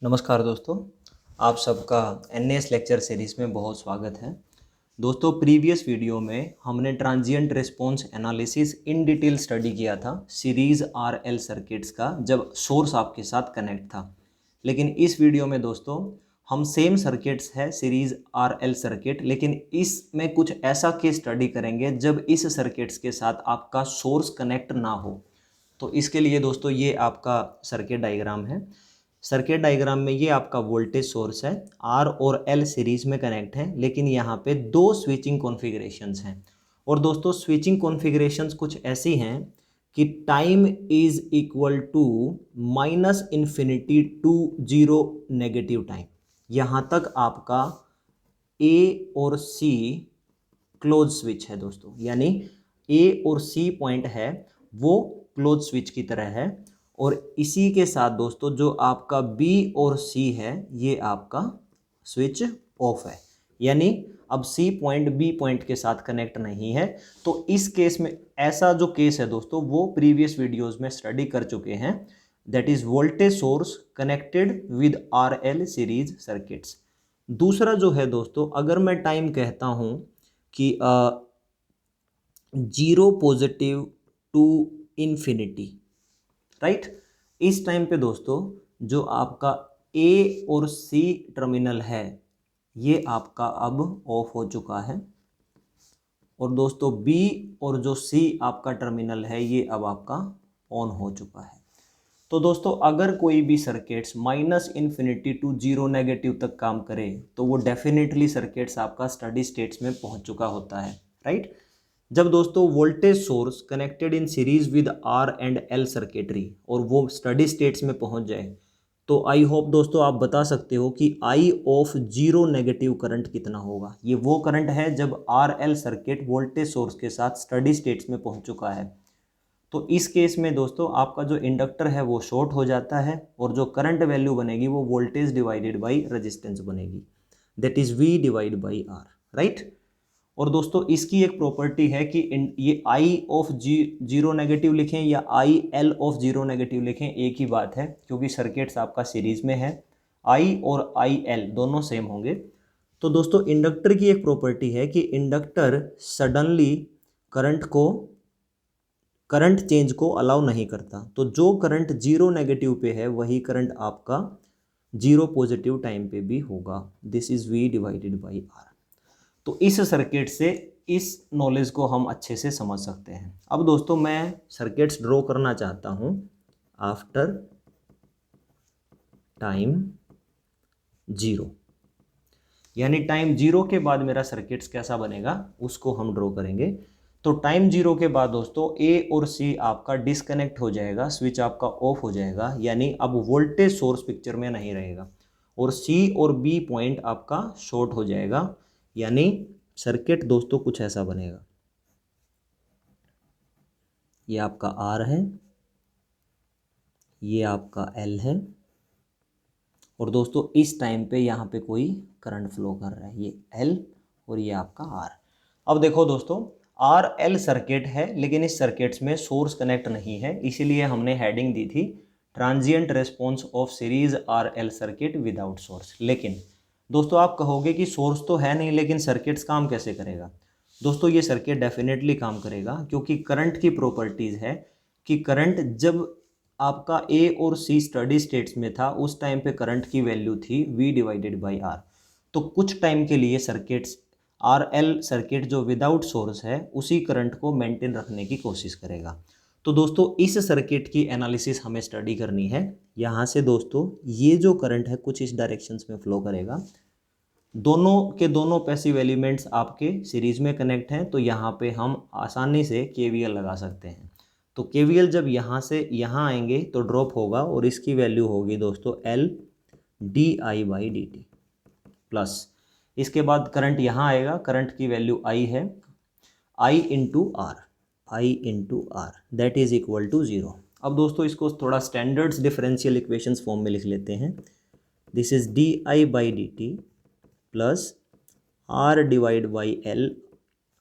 नमस्कार दोस्तों, आप सबका एनएस लेक्चर सीरीज़ में बहुत स्वागत है। दोस्तों, प्रीवियस वीडियो में हमने transient response analysis in detail study किया था सीरीज़ आरएल सर्किट्स का, जब सोर्स आपके साथ कनेक्ट था। लेकिन इस वीडियो में दोस्तों हम सेम सर्किट्स है सीरीज़ आरएल सर्किट, लेकिन इसमें कुछ ऐसा केस स्टडी करेंगे जब इस सर्किट्स के साथ आपका सोर्स कनेक्ट ना हो। तो इसके लिए दोस्तों ये आपका सर्किट डायग्राम है। सर्किट डायग्राम में ये आपका वोल्टेज सोर्स है, आर और एल सीरीज में कनेक्ट है, लेकिन यहाँ पे दो स्विचिंग कॉन्फ़िगरेशंस हैं। और दोस्तों स्विचिंग कॉन्फ़िगरेशंस कुछ ऐसी हैं कि time is equal to -infinity to zero negative time. यहाँ तक आपका ए और सी क्लोज स्विच है दोस्तों, यानी ए और सी पॉइंट है वो क्लोज स्विच की तरह है। और इसी के साथ दोस्तों जो आपका बी और सी है ये आपका स्विच ऑफ है, यानी अब सी पॉइंट बी पॉइंट के साथ कनेक्ट नहीं है। तो इस केस में ऐसा जो केस है दोस्तों वो प्रीवियस वीडियोस में स्टडी कर चुके हैं, that is voltage source connected with R L series circuits. दूसरा जो है दोस्तों, अगर मैं टाइम कहता हूं कि zero positive to infinity, right. इस टाइम पे दोस्तों जो आपका ए और सी टर्मिनल है ये आपका अब ऑफ हो चुका है, और दोस्तों बी और जो सी आपका टर्मिनल है ये अब आपका ऑन हो चुका है। तो दोस्तों अगर कोई भी circuits -infinity to zero negative तक काम करे तो वो डेफिनेटली सर्किट्स आपका स्टडी स्टेट्स में पहुंच चुका होता है, राइट। जब दोस्तों voltage source connected in series with R and L circuitry और वो स्टडी स्टेट्स में पहुंच जाए, तो आई होप दोस्तों आप बता सकते हो कि आई ऑफ जीरो नेगेटिव करंट कितना होगा। ये वो करंट है जब R L circuit voltage source के साथ स्टडी स्टेट्स में पहुंच चुका है। तो इस केस में दोस्तों आपका जो इंडक्टर है वो शॉर्ट हो जाता है, और जो करंट वैल्यू बनेगी वो वोल्टेज डिवाइडेड बाई रेजिस्टेंस बनेगी, that is we divide by R, right. और दोस्तों इसकी एक प्रॉपर्टी है कि ये आई ऑफ जीरो नेगेटिव लिखें या I L of zero negative लिखें, एक ही बात है, क्योंकि सर्किट्स आपका सीरीज में है, आई और आई एल दोनों सेम होंगे। तो दोस्तों इंडक्टर की एक प्रॉपर्टी है कि इंडक्टर सडनली करंट चेंज को अलाउ नहीं करता। तो जो करंट जीरो नेगेटिव पे है वही करंट आपका जीरो पॉजिटिव टाइम पे भी होगा, this is we divided by R. तो इस सर्किट से इस नॉलेज को हम अच्छे से समझ सकते हैं। अब दोस्तों मैं सर्किट्स ड्रॉ करना चाहता हूं आफ्टर टाइम जीरो, यानी टाइम जीरो के बाद मेरा सर्किट्स कैसा बनेगा उसको हम ड्रॉ करेंगे। तो टाइम जीरो के बाद दोस्तों ए और सी आपका डिस्कनेक्ट हो जाएगा, स्विच आपका ऑफ हो जाएगा, यानी अब वोल्टेज सोर्स पिक्चर में नहीं रहेगा, और सी और बी पॉइंट आपका शॉर्ट हो जाएगा, यानी सर्किट दोस्तों कुछ ऐसा बनेगा। ये आपका आर है, ये आपका एल है, और दोस्तों इस टाइम पे यहाँ पे कोई करंट फ्लो कर रहा है, ये एल और ये आपका आर। अब देखो दोस्तों आर एल सर्किट है, लेकिन इस सर्किट्स में सोर्स कनेक्ट नहीं है, इसीलिए हमने हेडिंग दी थी transient response of series R L circuit without source. लेकिन दोस्तों आप कहोगे कि सोर्स तो है नहीं, लेकिन सर्किट्स काम कैसे करेगा। दोस्तों ये सर्किट डेफिनेटली काम करेगा, क्योंकि करंट की प्रॉपर्टीज़ है कि करंट जब आपका ए और सी स्टडी स्टेट्स में था उस टाइम पे करंट की वैल्यू थी वी डिवाइडेड बाई आर। तो कुछ टाइम के लिए सर्किट्स आर एल सर्किट जो विदाउट सोर्स है उसी करंट को मेंटेन रखने की कोशिश करेगा। तो दोस्तों इस सर्किट की एनालिसिस हमें स्टडी करनी है। यहाँ से दोस्तों ये जो करंट है कुछ इस डायरेक्शंस में फ्लो करेगा, दोनों के दोनों पैसिव एलिमेंट्स आपके सीरीज में कनेक्ट हैं, तो यहाँ पे हम आसानी से केवीएल लगा सकते हैं। तो केवीएल जब यहाँ से यहाँ आएंगे तो ड्रॉप होगा, और इसकी वैल्यू होगी दोस्तों L D i by d t plus, इसके बाद करंट यहाँ आएगा, करंट की वैल्यू आई है, I into R that is equal to zero. अब दोस्तों इसको थोड़ा स्टैंडर्ड्स डिफरेंशियल इक्वेशंस फॉर्म में लिख लेते हैं। This is d i by d t plus R divide by L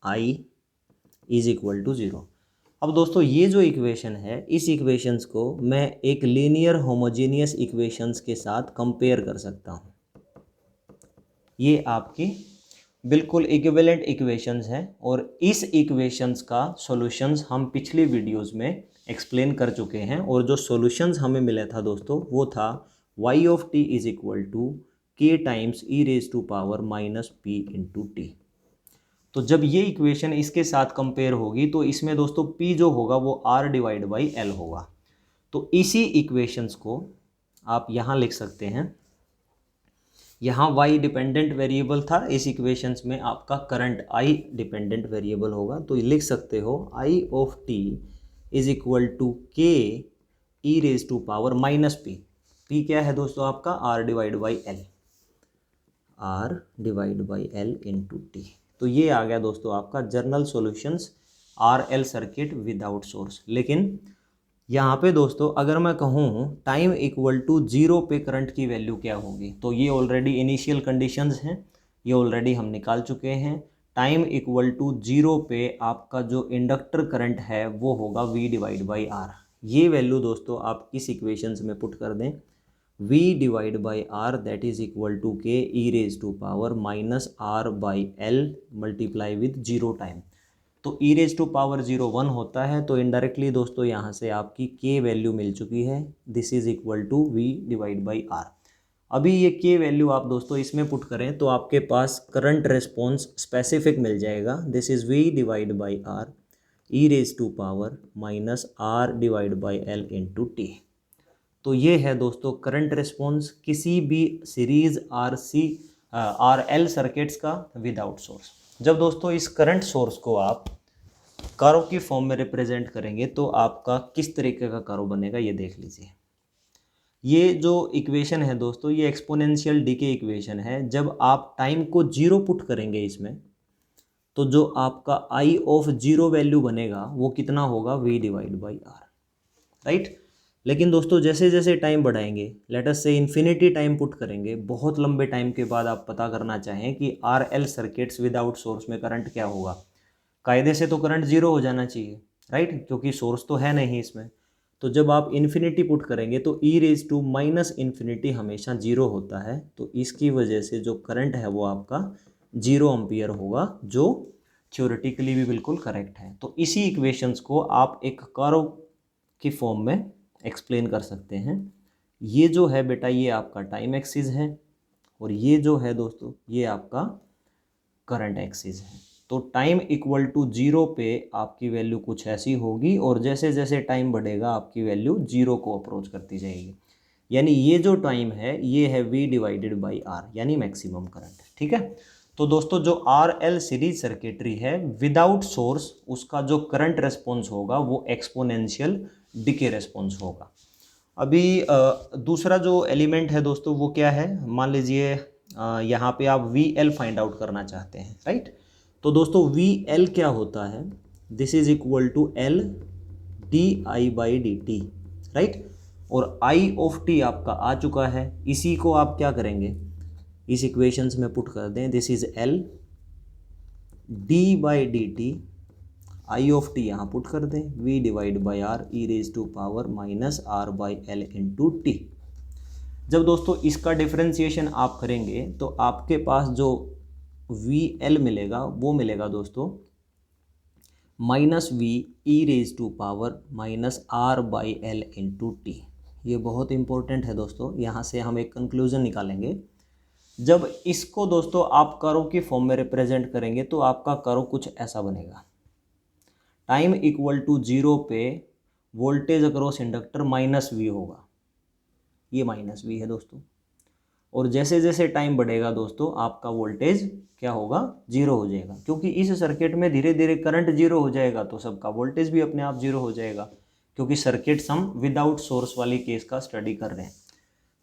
i is equal to zero. अब दोस्तों ये जो इक्वेशन है, इस इक्वेशंस को मैं एक लीनियर होमोजेनियस इक्वेशंस के साथ कंपेयर कर सकता हूँ। ये आपकी बिल्कुल इक्विवेलेंट इक्वेशंस हैं और इस इक्वेशंस का सॉल्यूशंस हम पिछली वीडियोस में एक्सप्लेन कर चुके हैं। और जो सॉल्यूशंस हमें मिला था दोस्तों वो था y of t is equal to k times e raise to power minus p into t. तो जब ये इक्वेशन इसके साथ कंपेयर होगी तो इसमें दोस्तों p जो होगा वो r डिवाइड बाई l होगा। तो इसी इक्वेशंस को आप यहाँ लिख सकते हैं। यहाँ y डिपेंडेंट वेरिएबल था, इस इक्वेशंस में आपका करंट I डिपेंडेंट वेरिएबल होगा। तो लिख सकते हो I of t is equal to k e raise to power minus p। p क्या है दोस्तों आपका r divide by l into t. तो ये आ गया दोस्तों आपका general solutions RL circuit without source. लेकिन यहाँ पे दोस्तों अगर मैं कहूँ टाइम इक्वल टू 0 पे करंट की वैल्यू क्या होगी, तो ये ऑलरेडी इनिशियल कंडीशंस हैं, ये ऑलरेडी हम निकाल चुके हैं। टाइम इक्वल टू 0 पे आपका जो इंडक्टर करंट है वो होगा V डिवाइड बाई आर। ये वैल्यू दोस्तों आप इस इक्वेशंस में पुट कर दें, V divide by R that is equal to K E raise to power minus R by L multiply with 0 time. तो e रेज टू पावर 1 होता है, तो इनडायरेक्टली दोस्तों यहाँ से आपकी k वैल्यू मिल चुकी है। This is equal to v divide by R. अभी ये k वैल्यू आप दोस्तों इसमें पुट करें तो आपके पास करंट रेस्पॉन्स स्पेसिफिक मिल जाएगा। This is v divide by R e raise to power minus R divide by L into t. तो ये है दोस्तों करंट रेस्पॉन्स किसी भी सीरीज RL सर्किट्स का विदाउट सोर्स। जब दोस्तों इस करंट सोर्स को आप कारो की फॉर्म में रिप्रेजेंट करेंगे तो आपका किस तरीके का कारो बनेगा ये देख लीजिए। ये जो इक्वेशन है दोस्तों ये एक्सपोनेंशियल डीके इक्वेशन है। जब आप टाइम को 0 पुट करेंगे इसमें तो जो आपका I ऑफ 0 वैल्यू बनेगा वो कितना होगा V divide by R, right. लेकिन दोस्तों जैसे जैसे टाइम बढ़ाएंगे, लेट अस से इन्फिनिटी टाइम पुट करेंगे, बहुत लंबे टाइम के बाद आप पता करना चाहें कि RL सर्किट्स विदाउट सोर्स में करंट क्या होगा, कायदे से तो करंट 0 हो जाना चाहिए, राइट, क्योंकि सोर्स तो है नहीं इसमें। तो जब आप इन्फिनिटी पुट करेंगे तो ई रेज टू माइनस इन्फिनिटी हमेशा 0 होता है। तो इसकी वजह से जो करंट है वो आपका 0 एम्पियर होगा, जो थ्योरेटिकली भी बिल्कुल करेक्ट है। तो इसी इक्वेशंस को आप एक कर्व की फॉर्म में एक्सप्लेन कर सकते हैं। ये जो है बेटा ये आपका टाइम एक्सिस है और ये जो है दोस्तों ये आपका करंट एक्सिस है। तो टाइम इक्वल टू 0 पे आपकी वैल्यू कुछ ऐसी होगी और जैसे जैसे टाइम बढ़ेगा आपकी वैल्यू 0 को अप्रोच करती जाएगी। यानी ये जो टाइम है ये है V डिवाइडेड बाई आर यानी मैक्सिमम करंट, ठीक है। तो दोस्तों जो RL सीरीज सर्किटरी है विदाउट सोर्स उसका जो करंट रेस्पॉन्स होगा वो एक्सपोनेंशियल डिके रेस्पॉन्स होगा। अभी दूसरा जो एलिमेंट है दोस्तों वो क्या है, मान लीजिए यहाँ पे आप VL फाइंड आउट करना चाहते हैं, राइट। तो दोस्तों VL क्या होता है, this is equal to L di by dt, right. और I ऑफ t आपका आ चुका है, इसी को आप क्या करेंगे इस इक्वेशंस में पुट कर दें। This is L d by dt, I of t यहाँ पुट कर दें, V divide by R e raise to power minus R by L into t. जब दोस्तों इसका डिफरेंशिएशन आप करेंगे तो आपके पास जो VL मिलेगा वो मिलेगा दोस्तों minus V e raise to power minus R by L into t. ये बहुत इंपॉर्टेंट है दोस्तों, यहाँ से हम एक कंक्लूजन निकालेंगे। जब इसको दोस्तों आप कर्व की फॉर्म में रिप्रेजेंट करेंगे तो आपका कर्व कुछ ऐसा बनेगा। टाइम इक्वल टू 0 पे voltage across inductor minus V होगा, ये माइनस V है दोस्तों। और जैसे जैसे टाइम बढ़ेगा दोस्तों आपका वोल्टेज क्या होगा 0 हो जाएगा, क्योंकि इस सर्किट में धीरे धीरे करंट 0 हो जाएगा तो सबका वोल्टेज भी अपने आप 0 हो जाएगा, क्योंकि सर्किट्स हम विदाउट सोर्स वाली केस का स्टडी कर रहे हैं।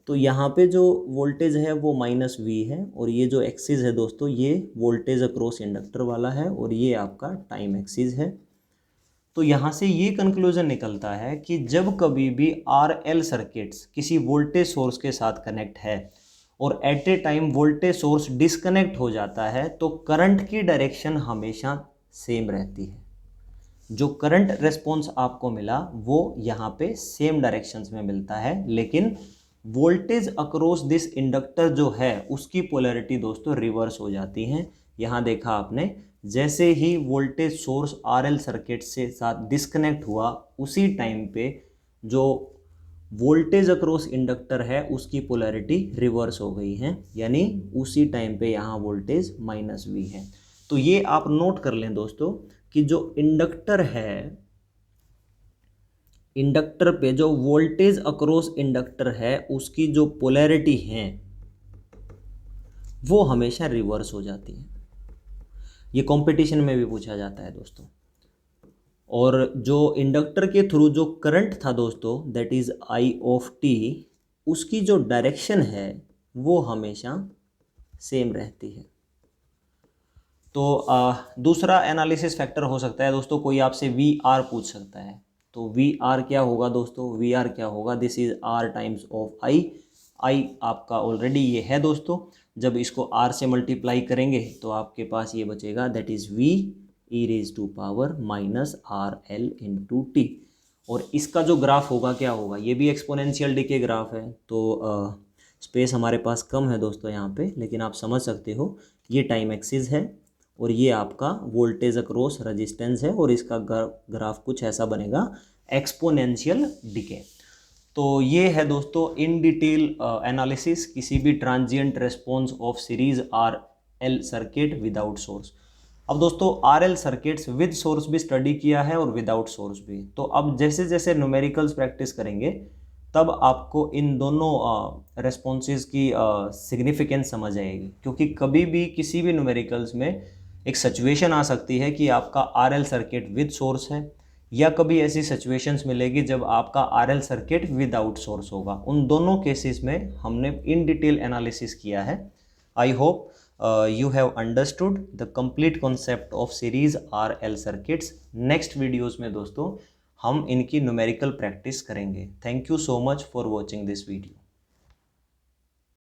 तो यहाँ पे जो वोल्टेज है वो माइनस V है और ये जो एक्सिस है दोस्तों ये वोल्टेज अक्रॉस इंडक्टर वाला है और ये आपका टाइम एक्सिस है। तो यहाँ से ये कंक्लूजन निकलता है कि जब कभी भी RL सर्किट्स किसी वोल्टेज सोर्स के साथ कनेक्ट है और at a time voltage source disconnect हो जाता है तो करंट की डायरेक्शन हमेशा सेम रहती है। जो करंट रेस्पॉन्स आपको मिला वो यहाँ पे सेम डायरेक्शंस में मिलता है, लेकिन वोल्टेज अक्रॉस दिस इंडक्टर जो है उसकी पोलैरिटी दोस्तों रिवर्स हो जाती है। यहाँ देखा आपने, जैसे ही वोल्टेज सोर्स आरएल सर्किट से साथ डिस्कनेक्ट हुआ उसी टाइम पे जो वोल्टेज अक्रॉस इंडक्टर है उसकी पोलैरिटी रिवर्स हो गई है, यानी उसी टाइम पे यहाँ वोल्टेज -V है। तो ये आप नोट कर लें दोस्तों कि जो इंडक्टर है, इंडक्टर पे जो वोल्टेज अक्रॉस इंडक्टर है उसकी जो पोलैरिटी है वो हमेशा रिवर्स हो जाती है। ये कंपटीशन में भी पूछा जाता है दोस्तों। और जो इंडक्टर के थ्रू जो करंट था दोस्तों, दैट इज I(t), उसकी जो डायरेक्शन है वो हमेशा सेम रहती है। तो दूसरा एनालिसिस फैक्टर हो सकता है दोस्तों, कोई आपसे VR पूछ सकता है। तो VR क्या होगा दोस्तों? VR क्या होगा? This is R times of I आपका ऑलरेडी ये है दोस्तों। जब इसको R से मल्टीप्लाई करेंगे तो आपके पास ये बचेगा, that is V e⁻⁻RL × t। और इसका जो ग्राफ होगा क्या होगा? ये भी एक्सपोनेंशियल डिके ग्राफ है। तो स्पेस हमारे पास कम है दोस्तों यहाँ पे, लेकिन आप समझ सकते हो ये टाइम एक्सिस है और ये आपका वोल्टेज अक्रॉस रेजिस्टेंस है, और इसका ग्राफ कुछ ऐसा बनेगा, एक्सपोनेंशियल डिके। तो ये है दोस्तों इन डिटेल एनालिसिस किसी भी transient response of series RL circuit without source. अब दोस्तों RL सर्किट्स विद सोर्स भी स्टडी किया है और विदाउट सोर्स भी। तो अब जैसे जैसे न्यूमेरिकल्स प्रैक्टिस करेंगे तब आपको इन दोनों रेस्पॉन्सेज की सिग्निफिकेंस समझ आएगी, क्योंकि कभी भी किसी भी न्यूमेरिकल्स में एक सिचुएशन आ सकती है कि आपका RL सर्किट विद सोर्स है, या कभी ऐसी सिचुएशंस मिलेगी जब आपका RL सर्किट विदाउट सोर्स होगा। उन दोनों केसेस में हमने इन डिटेल एनालिसिस किया है। I hope you have understood the complete concept of series RL circuits। Next videos में दोस्तों हम इनकी न्यूमेरिकल प्रैक्टिस करेंगे। Thank you so much for watching this video.